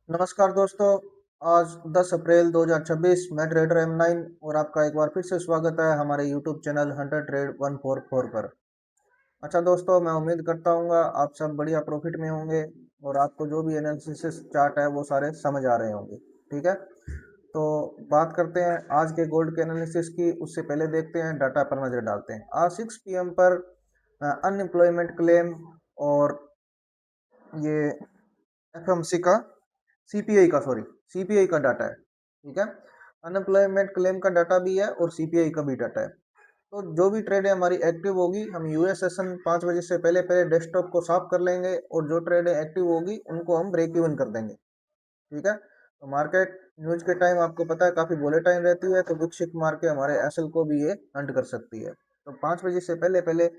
नमस्कार दोस्तों। आज 10 अप्रैल 2026 मैं ट्रेडर M9 और आपका एक बार फिर से स्वागत है हमारे यूट्यूब चैनल हंटर ट्रेड 144 पर। अच्छा दोस्तों, मैं उम्मीद करता हूँ आप सब बढ़िया प्रॉफिट में होंगे और आपको जो भी एनालिसिस चार्ट है वो सारे समझ आ रहे होंगे। ठीक है, तो बात करते हैं आज के गोल्ड के एनालिसिस की। उससे पहले देखते हैं डाटा पर नज़र डालते हैं। आज 6 PM पर अनएम्प्लॉयमेंट क्लेम और ये एफएमसी का सीपीआई का सॉरी सीपीआई का डाटा है। ठीक है, अनएम्प्लॉयमेंट क्लेम का डाटा भी है और सीपीआई का भी डाटा है। तो जो भी ट्रेड है हमारी एक्टिव होगी, हम यूएस सेशन 5 बजे से पहले पहले डेस्कटॉप को साफ कर लेंगे और जो ट्रेड एक्टिव होगी उनको हम ब्रेक इवन कर देंगे। ठीक है, तो मार्केट न्यूज के टाइम आपको पता है काफी वोलेटाइल रहती है, तो बिग शिप मार के हमारे एसएल को भी ये हंट कर सकती है। तो 5 बजे से पहले पहले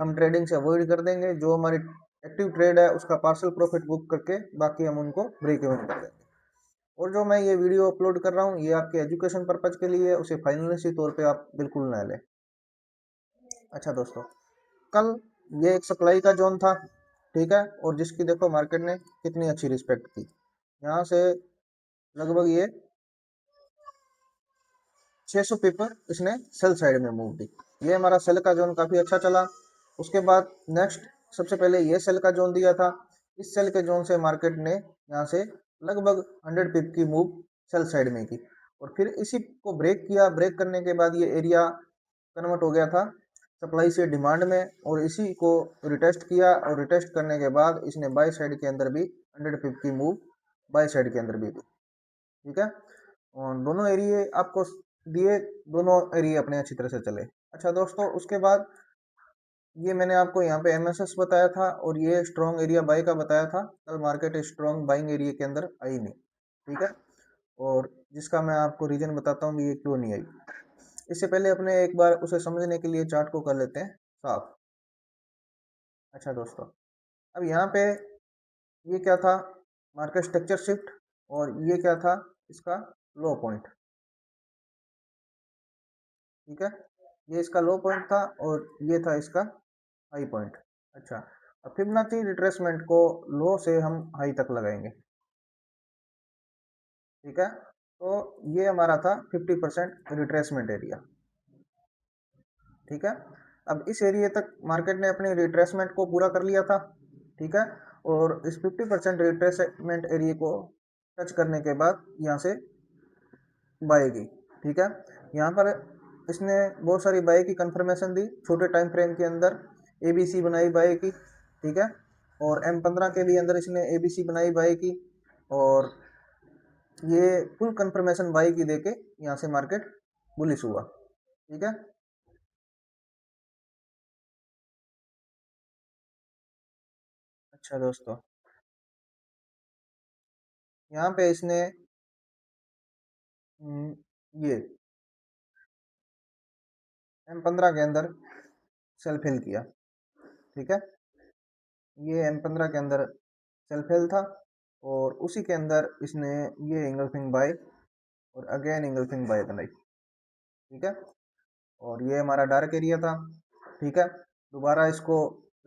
हम ट्रेडिंग से अवॉइड कर देंगे। जो हमारी एक्टिव ट्रेड है उसका पार्सल प्रॉफिट बुक करके बाकी हम उनको ब्रेक इवन कर देंगे। और जो मैं ये वीडियो अपलोड कर रहा हूँ ये आपके एजुकेशन पर्पज के लिए है, उसे फाइनेंशियल तौर पे आप बिल्कुल ना लें। अच्छा दोस्तों, कल ये एक सप्लाई का जोन था। ठीक है, और जिसकी देखो मार्केट ने कितनी अच्छी रिस्पेक्ट की। यहाँ से लगभग ये 600 पेपर इसने सेल साइड में मूव दी। ये हमारा सेल का जोन काफी अच्छा चला। उसके बाद नेक्स्ट सबसे पहले ये सेल का जोन दिया था। इस सेल के जोन से मार्केट ने यहाँ से लगभग 100 पिप की मूव सेल साइड में की और फिर इसी को ब्रेक किया। ब्रेक करने के बाद ये एरिया कन्वर्ट हो गया था सप्लाई से डिमांड में और इसी को रिटेस्ट किया और रिटेस्ट करने के बाद इसने बाय साइड के अंदर भी 100 पिप की मूव बाय साइड के अंदर भी दी। ठीक है, और दोनों एरिए आपको दिए, दोनों एरिए अपने अच्छी तरह से चले। अच्छा दोस्तों, उसके बाद ये मैंने आपको यहाँ पे एमएसएस बताया था और ये स्ट्रॉन्ग एरिया बाई का बताया था। कल मार्केट स्ट्रॉन्ग बाइंग एरिया के अंदर आई नहीं। ठीक है, और जिसका मैं आपको रीजन बताता हूँ ये क्यों नहीं आई। इससे पहले अपने एक बार उसे समझने के लिए चार्ट को कर लेते हैं साफ। अच्छा दोस्तों, अब यहाँ पे ये क्या था, मार्केट स्ट्रक्चर शिफ्ट, और ये क्या था इसका लो पॉइंट। ठीक है, ये इसका लो पॉइंट था और ये था इसका हाई पॉइंट। अच्छा, अब फिबोनाची रिट्रेसमेंट को लो से हम हाई तक लगाएंगे। ठीक है, तो ये हमारा था 50% रिट्रेसमेंट एरिया। ठीक है, अब इस एरिया तक मार्केट ने अपने रिट्रेसमेंट को पूरा कर लिया था। ठीक है, और इस 50% रिट्रेसमेंट एरिया को टच करने के बाद यहाँ से बाय की। ठीक है, यहाँ पर इसने बहुत सारी बाय की कंफर्मेशन दी छोटे टाइम फ्रेम के अंदर। एबीसी बनाई बाय की। ठीक है, और M15 के भी अंदर इसने एबीसी बनाई बाय की और ये फुल कंफर्मेशन बाय की देके यहाँ से मार्केट बुलिश हुआ। ठीक है, अच्छा दोस्तों, यहाँ पे इसने ये M15 के अंदर सेल फिल किया। ठीक है, ये M15 के अंदर सेल फिल था और उसी के अंदर इसने ये इंगल्फिंग बाय और अगेन इंगल्फिंग बाय बनाई। ठीक है, और ये हमारा डार्क एरिया था। ठीक है, दोबारा इसको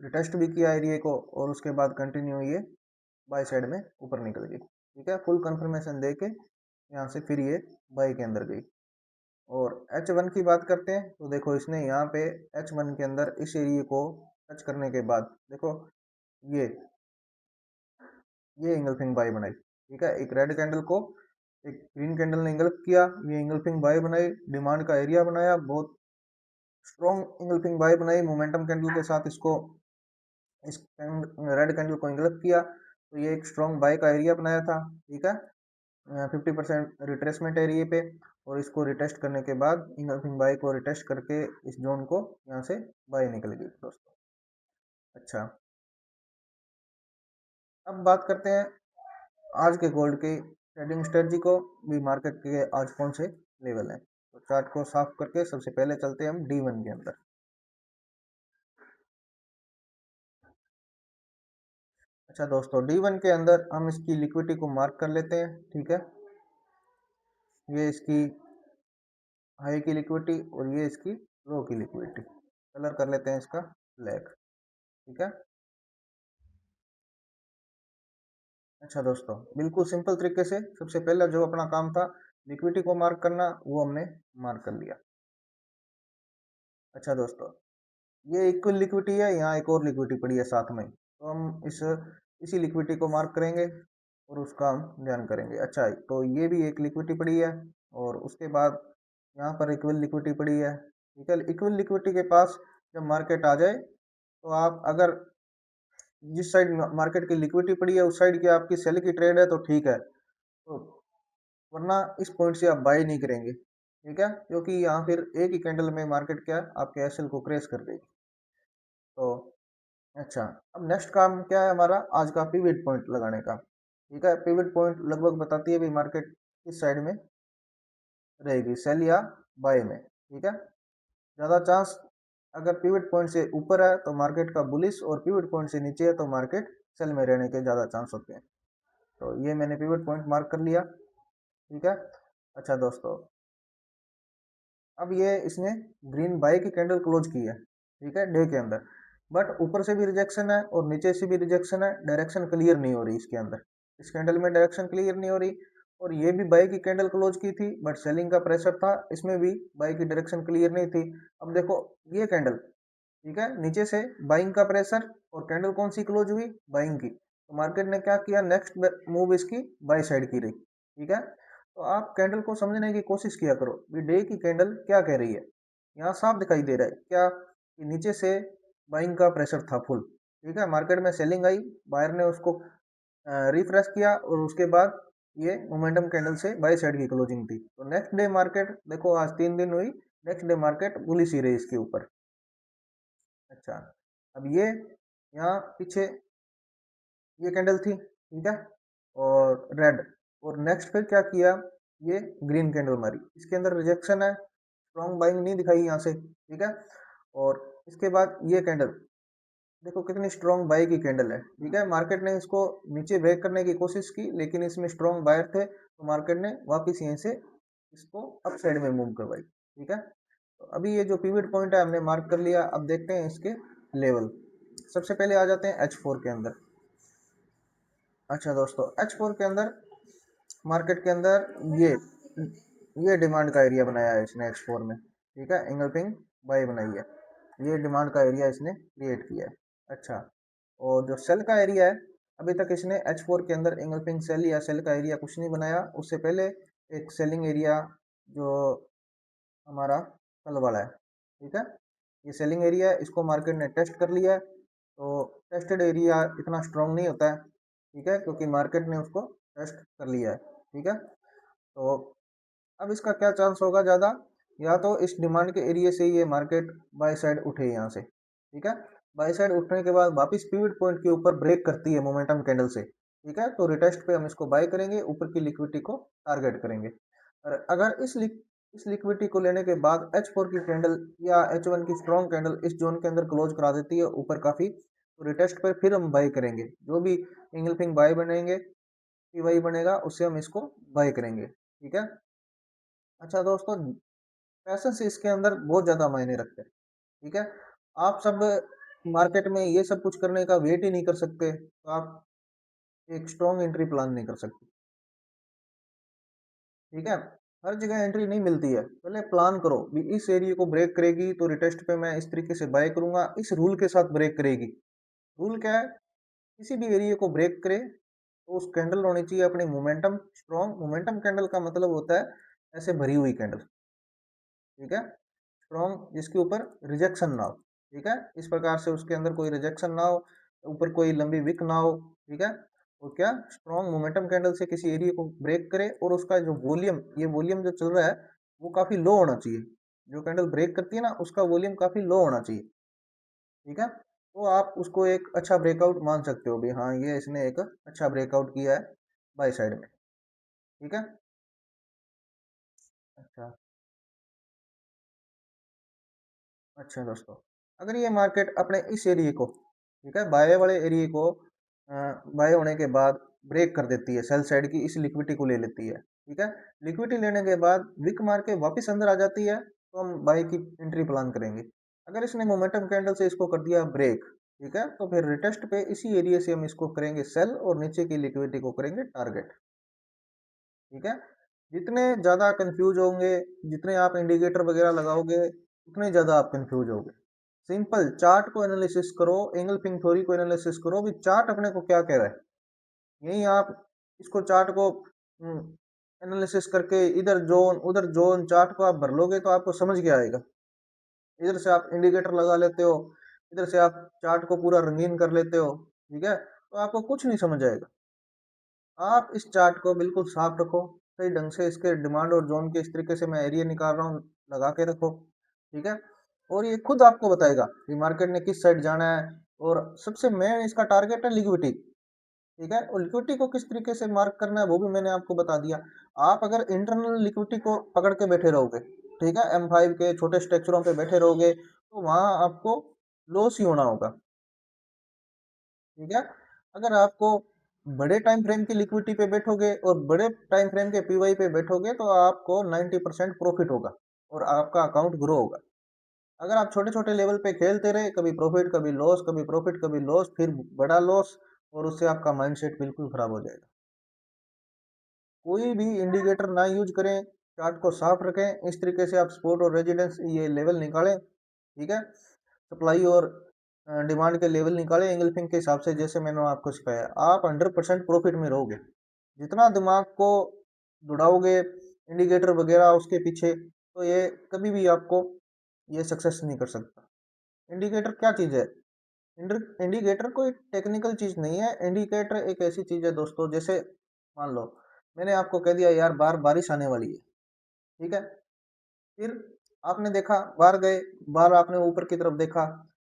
रिटेस्ट भी किया एरिया को और उसके बाद कंटिन्यू ये बाय साइड में ऊपर निकल गई। ठीक है, फुल कंफर्मेशन दे के यहाँ से फिर ये बाय के अंदर गई। और H1 की बात करते हैं तो देखो इसने यहाँ पे H1 के अंदर इस एरिया को टच करने के बाद देखो ये ये इंगल्फिंग बाय बनाई। ठीक है, एक रेड कैंडल को एक ग्रीन कैंडल ने इंगल्फ किया, ये इंगल्फिंग बाय बनाई, डिमांड का एरिया बनाया, बहुत स्ट्रॉन्ग इंगल्फिंग बाय बनाई मोमेंटम कैंडल के साथ। इसको इस रेड कैंडल को इंगल्फ किया तो ये एक स्ट्रॉन्ग बाय का एरिया बनाया था। ठीक है, 50% रिट्रेसमेंट एरिया पे, और इसको रिटेस्ट करने के बाद इंगल्फिंग बाय को रिटेस्ट करके इस जोन को यहाँ से बाय निकल गई दोस्तों। अच्छा, अब बात करते हैं आज के गोल्ड की ट्रेडिंग स्ट्रेटजी को भी। मार्केट के आज कौन से लेवल हैं, तो चार्ट को साफ करके सबसे पहले चलते हैं हम D1 के अंदर। अच्छा दोस्तों, D1 के अंदर हम इसकी लिक्विडिटी को मार्क कर लेते हैं। ठीक है, ये इसकी हाई की लिक्विडिटी और ये इसकी लो की लिक्विडिटी। कलर कर लेते हैं इसका ब्लैक। ठीक है, अच्छा दोस्तों, बिल्कुल सिंपल तरीके से सबसे पहला जो अपना काम था लिक्विडिटी को मार्क करना, वो हमने मार्क कर लिया। अच्छा दोस्तों, ये इक्वल लिक्विडिटी है, यहाँ एक और लिक्विडिटी पड़ी है साथ में, तो हम इसी लिक्विडिटी को मार्क करेंगे और उसका हम ध्यान करेंगे। अच्छा, तो ये भी एक लिक्विडिटी पड़ी है और उसके बाद यहाँ पर इक्वल लिक्विडिटी पड़ी है। ठीक है, इक्वल लिक्विडिटी के पास जब मार्केट आ जाए तो आप अगर जिस साइड मार्केट की लिक्विडिटी पड़ी है उस साइड की आपकी सेल की ट्रेड है तो ठीक है, तो वरना इस पॉइंट से आप बाय नहीं करेंगे। ठीक है, क्योंकि यहाँ फिर एक ही कैंडल में मार्केट क्या है, आपके एसएल को क्रैश कर देगी। तो अच्छा, अब नेक्स्ट काम क्या है हमारा आज का, पिवट पॉइंट लगाने का। ठीक है, पिवट पॉइंट लगभग बताती है भी मार्केट किस साइड में रहेगी, सेल या बाय में। ठीक है, ज़्यादा चांस अगर पिवट पॉइंट से ऊपर है तो मार्केट का बुलिश, और पिवट पॉइंट से नीचे है तो मार्केट सेल में रहने के ज़्यादा चांस होते हैं। तो ये मैंने पिवट पॉइंट मार्क कर लिया। ठीक है। अच्छा दोस्तों, अब ये इसने ग्रीन बाय की कैंडल क्लोज की है। ठीक है, डे के अंदर, बट ऊपर से भी रिजेक्शन है और नीचे से भी रिजेक्शन है, डायरेक्शन क्लियर नहीं हो रही इसके अंदर। इस कैंडल में डायरेक्शन क्लियर नहीं हो रही, और ये भी बाय की कैंडल क्लोज की थी बट सेलिंग का प्रेशर था, इसमें भी बाय की डायरेक्शन क्लियर नहीं थी। अब देखो ये कैंडल, ठीक है, नीचे से बाइंग का प्रेशर, और कैंडल कौन सी क्लोज हुई, बाइंग की, तो मार्केट ने क्या किया, नेक्स्ट मूव इसकी बाय साइड की रही। ठीक है, तो आप कैंडल को समझने की कोशिश किया करो कि डे की कैंडल क्या कह रही है। यहाँ साफ दिखाई दे रहा है क्या कि नीचे से बाइंग का प्रेशर था फुल। ठीक है, मार्केट में सेलिंग आई, बायर ने उसको रिफ्रेश किया, और उसके बाद ये मोमेंटम कैंडल से बाय साइड की क्लोजिंग थी। तो नेक्स्ट डे मार्केट देखो, आज 3 दिन हुई, नेक्स्ट डे मार्केट बुलिश ही रही इसके ऊपर। अच्छा, अब ये यहाँ पीछे ये कैंडल थी, ठीक है, और रेड, और नेक्स्ट फिर क्या किया, ये ग्रीन कैंडल मारी, इसके अंदर रिजेक्शन है, स्ट्रॉन्ग बाइंग नहीं दिखाई यहाँ से। ठीक है, और इसके बाद ये कैंडल देखो कितनी स्ट्रॉन्ग बाय की कैंडल है। ठीक है, मार्केट ने इसको नीचे ब्रेक करने की कोशिश की, लेकिन इसमें स्ट्रॉन्ग बायर थे तो मार्केट ने वापस यहीं से इसको अप साइड में मूव करवाई। ठीक है, तो अभी ये जो पिवट पॉइंट है हमने मार्क कर लिया। अब देखते हैं इसके लेवल। सबसे पहले आ जाते हैं H4 के अंदर। अच्छा दोस्तों, H4 के अंदर मार्केट के अंदर ये डिमांड का एरिया बनाया है इसने H4 में। ठीक है, इंगल्फिंग बाय बनाई है, ये डिमांड का एरिया इसने क्रिएट किया है। अच्छा, और जो सेल का एरिया है, अभी तक इसने H4 के अंदर इंगल्फिंग सेल या सेल का एरिया कुछ नहीं बनाया। उससे पहले एक सेलिंग एरिया जो हमारा कल वाला है, ठीक है, ये सेलिंग एरिया है, इसको मार्केट ने टेस्ट कर लिया है। तो टेस्टेड एरिया इतना स्ट्रांग नहीं होता है, ठीक है, क्योंकि मार्केट ने उसको टेस्ट कर लिया है। ठीक है, तो अब इसका क्या चांस होगा ज़्यादा, या तो इस डिमांड के एरिया से ये मार्केट बाय साइड उठे यहाँ से। ठीक है, बाय साइड उठने के बाद वापस पिवट पॉइंट के ऊपर ब्रेक करती है मोमेंटम कैंडल से। ठीक है, तो रिटेस्ट पे हम इसको बाय करेंगे, ऊपर की लिक्विडिटी को टारगेट करेंगे। और अगर इस लिक्विडिटी को लेने के बाद H4 की कैंडल या H1 की स्ट्रॉन्ग कैंडल इस जोन के अंदर क्लोज करा देती है ऊपर काफ़ी, तो रिटेस्ट पर फिर हम बाय करेंगे, जो भी इंगल्फिंग बाय बनेंगे, पीवाई बनेगा, उससे हम इसको बाय करेंगे। ठीक है। अच्छा दोस्तों, पैसेंस इसके अंदर बहुत ज़्यादा मायने रखते हैं। ठीक है, आप सब मार्केट में ये सब कुछ करने का वेट ही नहीं कर सकते, तो आप एक स्ट्रॉन्ग एंट्री प्लान नहीं कर सकते। ठीक है, हर जगह एंट्री नहीं मिलती है, पहले प्लान करो भी इस एरिया को ब्रेक करेगी तो रिटेस्ट पे मैं इस तरीके से बाय करूंगा, इस रूल के साथ ब्रेक करेगी। रूल क्या है, किसी भी एरिया को ब्रेक करे तो उस कैंडल होनी चाहिए अपनी मोमेंटम स्ट्रॉन्ग। मोमेंटम कैंडल का मतलब होता है ऐसे भरी हुई कैंडल। ठीक है, स्ट्रॉन्ग जिसके ऊपर रिजेक्शन ना हो। ठीक है, इस प्रकार से उसके अंदर कोई रिजेक्शन ना हो, ऊपर कोई लंबी विक ना हो। ठीक है, और क्या, स्ट्रॉन्ग मोमेंटम कैंडल से किसी एरिया को ब्रेक करे, और उसका जो वॉल्यूम, ये वॉल्यूम जो चल रहा है वो काफ़ी लो होना चाहिए। जो कैंडल ब्रेक करती है ना, उसका वॉल्यूम काफ़ी लो होना चाहिए। ठीक है, तो आप उसको एक अच्छा ब्रेकआउट मान सकते हो भी, हाँ ये इसने एक अच्छा ब्रेकआउट किया है बाई साइड में। ठीक है। अच्छा, अच्छा दोस्तों, अगर ये मार्केट अपने इस एरिया को, ठीक है, बाय वाले एरिया को बाय होने के बाद ब्रेक कर देती है, सेल साइड की इस लिक्विडिटी को ले लेती है। ठीक है, लिक्विडिटी लेने के बाद विक मार के वापस अंदर आ जाती है, तो हम बाय की एंट्री प्लान करेंगे। अगर इसने मोमेंटम कैंडल से इसको कर दिया ब्रेक, ठीक है, तो फिर रिटेस्ट पे इसी एरिया से हम इसको करेंगे सेल और नीचे की लिक्विडिटी को करेंगे टारगेट। ठीक है, जितने ज़्यादा कंफ्यूज होंगे, जितने आप इंडिकेटर वगैरह लगाओगे, उतने ज़्यादा आप कंफ्यूज होगे। सिंपल चार्ट को एनालिसिस करो, एंगल्फिंग थ्योरी को एनालिसिस करो, भी चार्ट अपने को क्या कह रहा है। यही आप इसको चार्ट को एनालिसिस करके इधर जोन चार्ट को आप भर लोगे तो आपको समझ के आएगा। इधर से आप इंडिकेटर लगा लेते हो, इधर से आप चार्ट को पूरा रंगीन कर लेते हो, ठीक है, तो आपको कुछ नहीं समझ आएगा। आप इस चार्ट को बिल्कुल साफ रखो, सही ढंग से इसके डिमांड और जोन के इस तरीके से मैं एरिया निकाल रहा हूँ लगा के रखो, ठीक है। और ये खुद आपको बताएगा कि मार्केट ने किस साइड जाना है। और सबसे मेन इसका टारगेट है लिक्विडिटी, ठीक है, और लिक्विडिटी को किस तरीके से मार्क करना है वो भी मैंने आपको बता दिया। आप अगर इंटरनल लिक्विडिटी को पकड़ के बैठे रहोगे, ठीक है, M5 के छोटे स्ट्रक्चरों पे बैठे रहोगे, तो वहां आपको लॉस ही होना होगा, ठीक है। अगर आपको बड़े टाइम फ्रेम की लिक्विडिटी पे बैठोगे और बड़े टाइम फ्रेम के पीवाई पे बैठोगे तो आपको 90% प्रॉफिट होगा और आपका अकाउंट ग्रो होगा। अगर आप छोटे छोटे लेवल पे खेलते रहे, कभी प्रॉफिट कभी लॉस, कभी प्रॉफिट कभी लॉस, फिर बड़ा लॉस, और उससे आपका माइंडसेट बिल्कुल खराब हो जाएगा। कोई भी इंडिकेटर ना यूज करें, चार्ट को साफ रखें, इस तरीके से आप सपोर्ट और रेजिडेंस ये लेवल निकालें, ठीक है, सप्लाई और डिमांड के लेवल निकालें एंगल्फिंग के हिसाब से, जैसे मैंने आपको सिखाया। आप 100% प्रॉफिट में रहोगे। जितना दिमाग को दौड़ाओगे इंडिकेटर वगैरह उसके पीछे, तो ये कभी भी आपको ये सक्सेस नहीं कर सकता। इंडिकेटर क्या चीज़ है? इंडिकेटर कोई टेक्निकल चीज़ नहीं है। इंडिकेटर एक ऐसी चीज़ है दोस्तों, जैसे मान लो मैंने आपको कह दिया यार बाहर बारिश आने वाली है, ठीक है, फिर आपने देखा बाहर गए, बाहर आपने ऊपर की तरफ देखा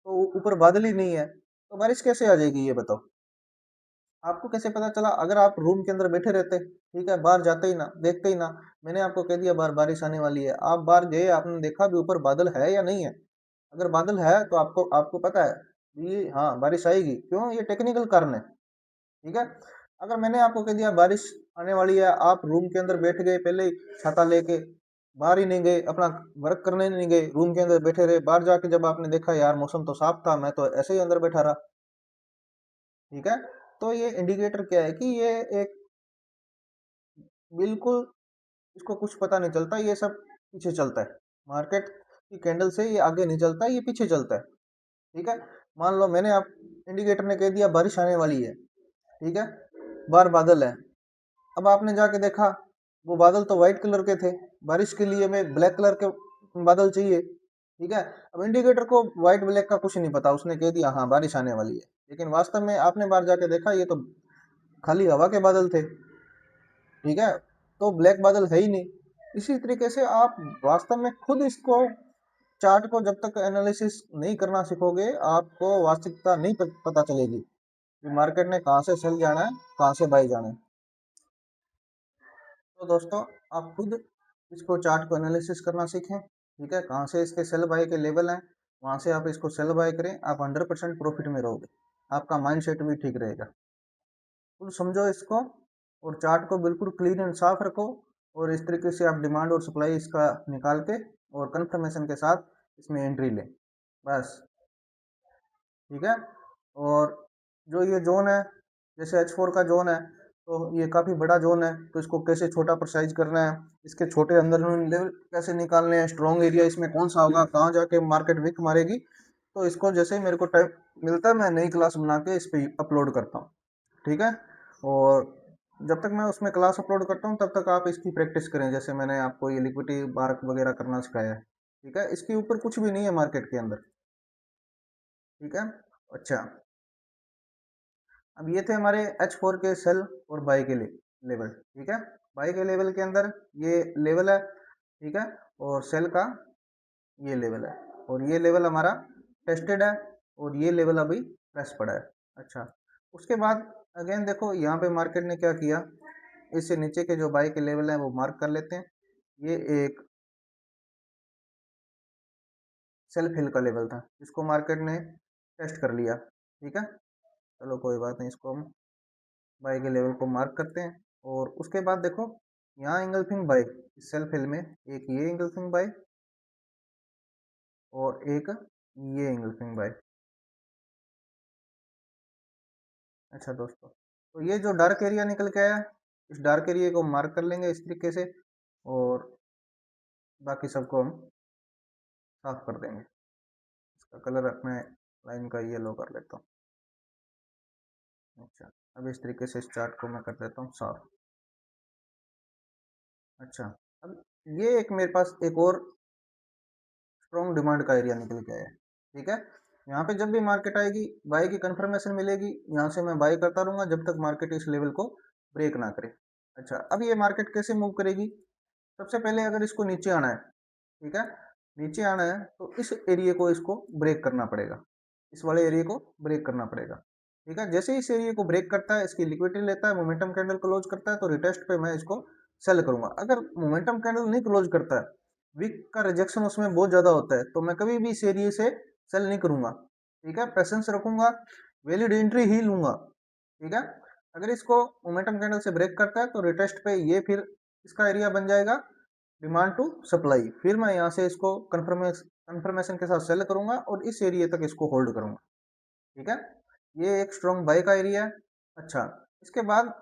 तो ऊपर बादल ही नहीं है, तो बारिश कैसे आ जाएगी ये बताओ। आपको कैसे पता चला? अगर आप रूम के अंदर बैठे रहते, ठीक है, बाहर जाते ही ना, देखते ही ना, मैंने आपको कह दिया बाहर बारिश आने वाली है, आप बाहर गए, आपने देखा भी ऊपर बादल है या नहीं है। अगर बादल है तो आपको आपको पता है ये हाँ बारिश आएगी, क्यों? ये टेक्निकल कारण है, ठीक है। अगर मैंने आपको कह दिया बारिश आने वाली है, आप रूम के अंदर बैठ गए पहले ही छाता लेके, बाहर ही नहीं गए, अपना वर्क करने नहीं गए, रूम के अंदर बैठे रहे, बाहर जाके जब आपने देखा यार मौसम तो साफ था, मैं तो ऐसे ही अंदर बैठा रहा, ठीक है। तो ये इंडिकेटर क्या है कि ये एक बिल्कुल, इसको कुछ पता नहीं चलता, ये सब पीछे चलता है। मार्केट की कैंडल से ये आगे नहीं चलता, ये पीछे चलता है, ठीक है। मान लो मैंने आप इंडिकेटर ने कह दिया बारिश आने वाली है, ठीक है, बाहर बादल है। अब आपने जाके देखा वो बादल तो व्हाइट कलर के थे, बारिश के लिए हमें ब्लैक कलर के बादल चाहिए, ठीक है। अब इंडिकेटर को व्हाइट ब्लैक का कुछ नहीं पता, उसने कह दिया हाँ बारिश आने वाली है, लेकिन वास्तव में आपने बाहर जाके देखा ये तो खाली हवा के बादल थे, ठीक है, तो ब्लैक बादल है ही नहीं। इसी तरीके से आप वास्तव में खुद इसको चार्ट को जब तक एनालिसिस नहीं करना सीखोगे, आपको वास्तविकता नहीं पता चलेगी कि मार्केट ने कहाँ से सेल जाना है, कहाँ से बाई जाना है। तो दोस्तों आप खुद इसको चार्ट को एनालिसिस करना सीखें, ठीक है, कहाँ से इसके सेल बाय के लेवल हैं, वहाँ से आप इसको सेल बाय करें, आप 100% प्रॉफिट में रहोगे, आपका माइंड सेट भी ठीक रहेगा। खुद समझो इसको और चार्ट को बिल्कुल क्लीन एंड साफ रखो, और इस तरीके से आप डिमांड और सप्लाई इसका निकाल के और कंफर्मेशन के साथ इसमें एंट्री लें, बस, ठीक है। और जो ये जोन है, जैसे H4 का जोन है, तो ये काफ़ी बड़ा जोन है, तो इसको कैसे छोटा प्रोसाइज करना है, इसके छोटे अंदर लेवल कैसे निकालने हैं, स्ट्रॉन्ग एरिया इसमें कौन सा होगा, कहाँ जाके मार्केट विक मारेगी, तो इसको जैसे ही मेरे को टाइम मिलता है मैं नई क्लास बना के इस पर अपलोड करता हूँ, ठीक है। और जब तक मैं उसमें क्लास अपलोड करता हूँ तब तक आप इसकी प्रैक्टिस करें, जैसे मैंने आपको ये लिक्विडिटी मार्क वगैरह करना सिखाया है, ठीक है। इसके ऊपर कुछ भी नहीं है मार्केट के अंदर, ठीक है। अच्छा, अब ये थे हमारे H4 के सेल और बाई के लेवल, ठीक है। बाई के लेवल के अंदर ये लेवल है, ठीक है, और सेल का ये लेवल है, और ये लेवल हमारा टेस्टेड है, और ये लेवल अभी प्रेस पड़ा है। अच्छा, उसके बाद अगेन देखो यहाँ पे मार्केट ने क्या किया, इससे नीचे के जो बाई के लेवल हैं वो मार्क कर लेते हैं। ये एक सेल फिल का लेवल था जिसको मार्केट ने टेस्ट कर लिया, ठीक है। चलो कोई बात नहीं, इसको हम बाई के लेवल को मार्क करते हैं। और उसके बाद देखो यहाँ एंगल्फिंग बाई, इस सेल फिल में एक ये एंगल्फिंग बाई और एक ये एंगल्फिंग बाई, अच्छा दोस्तों, तो ये जो डार्क एरिया निकल के आया, इस डार्क एरिया को मार्क कर लेंगे इस तरीके से, और बाकी सबको हम साफ कर देंगे। इसका कलर अपने लाइन का येलो कर लेता हूँ। अच्छा, अब इस तरीके से इस चार्ट को मैं कर देता हूँ साफ। अच्छा, अब ये एक मेरे पास एक और स्ट्रॉन्ग डिमांड का एरिया निकल के आया है। ठीक है, यहाँ पे जब भी मार्केट आएगी, बाय की कंफर्मेशन मिलेगी, यहाँ से मैं बाय करता रहूंगा जब तक मार्केट इस लेवल को ब्रेक ना करे। अच्छा, अब ये मार्केट कैसे मूव करेगी? सबसे पहले अगर इसको नीचे आना है, ठीक है, नीचे आना है तो इस एरिया को इसको ब्रेक करना पड़ेगा, इस वाले एरिया को ब्रेक करना पड़ेगा। ठीक है, जैसे ही इस एरिया को ब्रेक करता है, इसकी लिक्विडिटी लेता है, मोमेंटम कैंडल क्लोज करता है, तो रिटेस्ट पे मैं इसको सेल करूंगा। अगर मोमेंटम कैंडल नहीं क्लोज करता है, वीक का रिजेक्शन उसमें बहुत ज्यादा होता है, तो मैं कभी भी इस एरिया से सेल नहीं करूंगा। ठीक है, पेशेंस रखूंगा, वैलिड एंट्री ही लूंगा। ठीक है, अगर इसको मोमेंटम कैंडल से ब्रेक करता है तो रिटेस्ट पे ये फिर इसका एरिया बन जाएगा डिमांड टू सप्लाई, फिर मैं यहाँ से इसको कंफर्मेशन के साथ सेल करूंगा और इस एरिया तक इसको होल्ड करूंगा। ठीक है, ये एक स्ट्रॉन्ग बाय का एरिया है। अच्छा, इसके बाद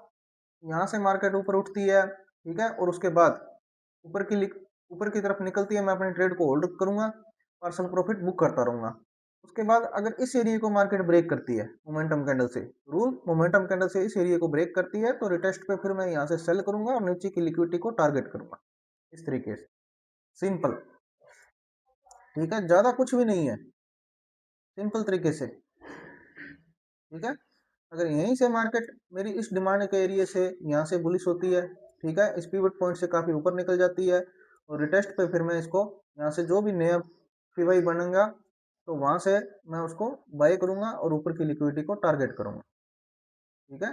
यहाँ से मार्केट ऊपर उठती है, ठीक है, और उसके बाद ऊपर की ऊपर की तरफ निकलती है, मैं अपने ट्रेड को होल्ड करूंगा, पार्सल प्रॉफिट बुक करता रहूंगा। उसके बाद अगर इस एरिया को मार्केट ब्रेक करती है मोमेंटम कैंडल से, रूल मोमेंटम कैंडल से इस एरिया को ब्रेक करती है, तो रिटेस्ट पे फिर मैं यहाँ से सेल करूंगा और नीचे की लिक्विडिटी को टारगेट करूंगा, इस तरीके से, सिंपल। ठीक है, ज्यादा कुछ भी नहीं है, सिंपल तरीके से। ठीक है, अगर यहीं से मार्केट मेरी इस डिमांड के एरिया से यहाँ से बुलिश होती है, ठीक है, इस पिवट पॉइंट से काफी ऊपर निकल जाती है, और रिटेस्ट पे फिर मैं इसको यहाँ से जो भी नया पीवाई बनेगा तो वहां से मैं उसको बाय करूंगा और ऊपर की लिक्विडिटी को टारगेट करूंगा। ठीक है,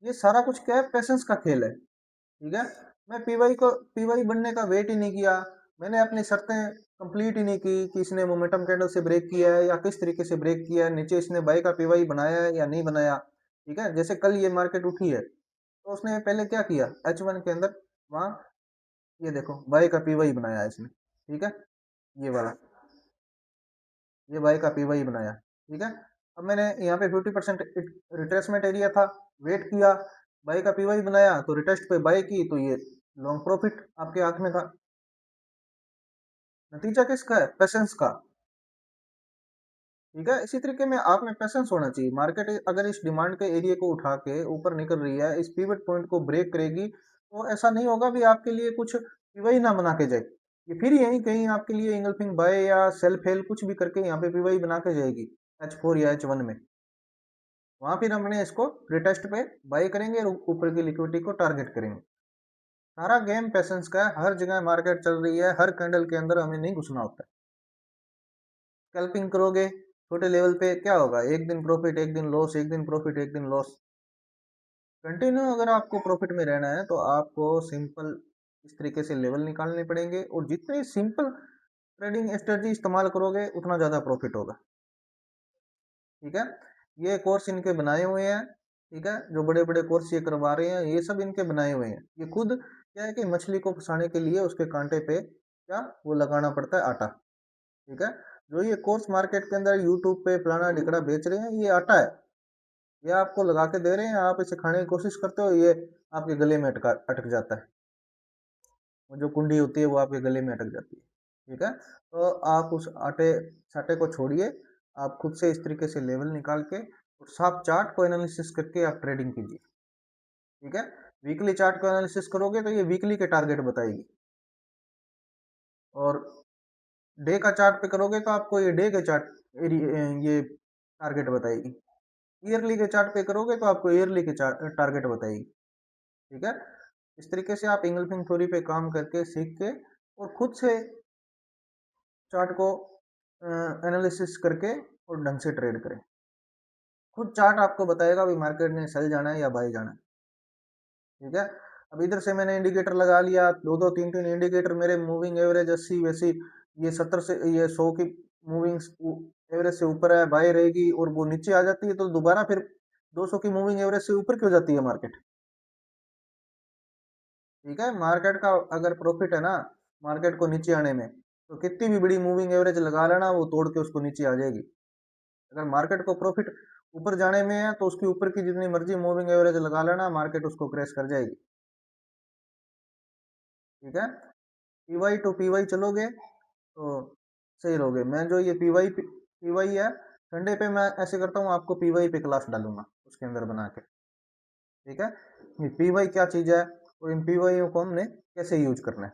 ये सारा कुछ क्या है, पेशेंस का खेल है। ठीक है, मैं पीवाई बनने का वेट ही नहीं किया, मैंने अपनी शर्तें कंप्लीट ही नहीं की कि इसने मोमेंटम कैंडल से ब्रेक किया है या किस तरीके से ब्रेक किया है, नीचे इसने बाई का पीवाई बनाया है या नहीं बनाया। ठीक है, जैसे कल ये मार्केट उठी है तो उसने पहले क्या किया, H1 के अंदर वहां, ये देखो बाई का पीवाई बनाया है इसने। ठीक है, ये वाला, ये बाई का पीवाई बनाया। ठीक है, अब मैंने यहाँ पे 50% रिट्रेसमेंट एरिया था, वेट किया, बाई का पीवाई बनाया तो रिटेस्ट पे बाई की, तो ये लॉन्ग प्रॉफिट आपके हाथ में था। नतीजा किसका है, पेशेंस का। ठीक है, इसी तरीके में आप में पेशेंस होना चाहिए। मार्केट अगर इस डिमांड के एरिया को उठा के ऊपर निकल रही है, इस पिवट पॉइंट को ब्रेक करेगी, तो ऐसा नहीं होगा भी आपके लिए कुछ पीवाई ना बना के जाए, ये फिर यहीं कहीं आपके लिए इंगल्फिंग बाय या सेल फेल कुछ भी करके यहाँ पे पीवाई बना के जाएगी H4 या H1 में। वहां फिर हमने इसको रिटेस्ट पे बाय करेंगे और ऊपर की लिक्विडिटी को टारगेट करेंगे। सारा गेम पेशेंस का है, हर जगह मार्केट चल रही है, हर कैंडल के अंदर हमें नहीं घुसना होता है। स्कैल्पिंग करोगे छोटे लेवल पे क्या होगा, एक दिन प्रॉफिट एक दिन लॉस, एक दिन प्रॉफिट एक दिन लॉस। कंटिन्यू अगर आपको प्रॉफिट में रहना है तो आपको सिंपल इस तरीके से लेवल निकालने पड़ेंगे, और जितनी सिंपल ट्रेडिंग स्ट्रेटजी इस्तेमाल करोगे उतना ज़्यादा प्रॉफिट होगा। ठीक है, ये कोर्स इनके बनाए हुए हैं। ठीक है, जो बड़े बड़े कोर्स ये करवा रहे हैं ये सब इनके बनाए हुए हैं। ये खुद क्या है कि मछली को फंसाने के लिए उसके कांटे पे क्या वो लगाना पड़ता है, आटा। ठीक है, जो ये कोर्स मार्केट के अंदर यूट्यूब पे फलाना ढिकड़ा बेच रहे हैं, ये आटा है, ये आपको लगा के दे रहे हैं, आप इसे खाने की कोशिश करते हो, ये आपके गले में अटक जाता है, वो जो कुंडी होती है वो आपके गले में अटक जाती है। ठीक है, तो आप उस आटे साटे को छोड़िए, आप खुद से इस तरीके से लेवल निकाल के और साफ चार्ट को एनालिसिस करके आप ट्रेडिंग कीजिए। ठीक है, वीकली चार्ट को एनालिसिस करोगे तो ये वीकली के टारगेट बताएगी, और डे का चार्ट पे करोगे तो आपको ये डे के चार्ट ये टारगेट बताएगी, ईयरली के चार्ट पे करोगे तो आपको ईयरली के टारगेट बताएगी। ठीक है, इस तरीके से आप इंगल्फिंग थ्योरी पे काम करके सीख के और खुद से चार्ट को एनालिसिस करके और ढंग से ट्रेड करें। खुद चार्ट आपको बताएगा भी मार्केट ने सेल जाना है या बाय जाना है। ठीक है, अब इधर से मैंने इंडिकेटर लगा लिया, दो दो तीन तीन इंडिकेटर मेरे, मूविंग एवरेज 80 वैसी, ये 70 से ये 100 की मूविंग एवरेज से ऊपर है, बाय रहेगी, और वो नीचे आ जाती है तो दोबारा फिर 200 की मूविंग एवरेज से ऊपर क्यों जाती है मार्केट। ठीक है, मार्केट का अगर प्रॉफिट है ना मार्केट को नीचे आने में, तो कितनी भी बड़ी मूविंग एवरेज लगा लेना वो तोड़ के उसको नीचे आ जाएगी। अगर मार्केट को प्रॉफिट ऊपर जाने में है तो उसके ऊपर की जितनी मर्जी मूविंग एवरेज लगा लेना, मार्केट उसको क्रैश कर जाएगी। ठीक है, पीवाई टू पीवाई चलोगे तो सही रहोगे। मैं जो ये पीवाई है, संडे पे मैं ऐसे करता हूँ, आपको पीवाई पे क्लास डालूंगा उसके अंदर बना के। ठीक है, पीवाई क्या चीज़ है और इन पीवाई को हमने कैसे यूज करना है,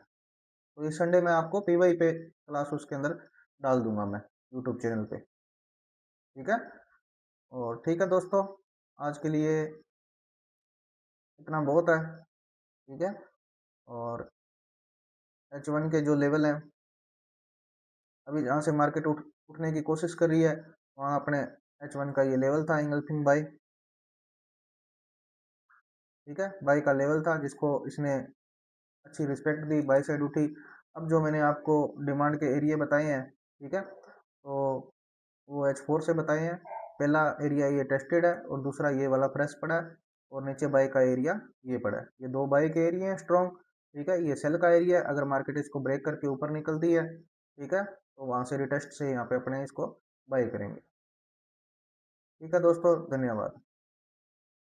तो इस संडे में आपको पीवाई पे क्लास उसके अंदर डाल दूंगा मैं यूट्यूब चैनल पे। ठीक है, और ठीक है दोस्तों, आज के लिए इतना बहुत है। ठीक है, और H1 के जो लेवल हैं, अभी जहाँ से मार्केट उठने की कोशिश कर रही है, वहाँ अपने H1 का ये लेवल था इंगल्फिंग बाई। ठीक है, बाई का लेवल था जिसको इसने अच्छी रिस्पेक्ट दी, बाई साइड उठी। अब जो मैंने आपको डिमांड के एरिया बताए हैं, ठीक है, तो वो H4 से बताए हैं। पहला एरिया ये टेस्टेड है और दूसरा ये वाला फ्रेश पड़ा है, और नीचे बाई का एरिया ये पड़ा है। ये दो बाई के एरिया हैं स्ट्रॉन्ग। ठीक है, ये सेल का एरिया है, अगर मार्केट इसको ब्रेक करके ऊपर निकलती है, ठीक है, तो वहाँ से रिटेस्ट से यहाँ पे अपने इसको बाई करेंगे। ठीक है दोस्तों, धन्यवाद।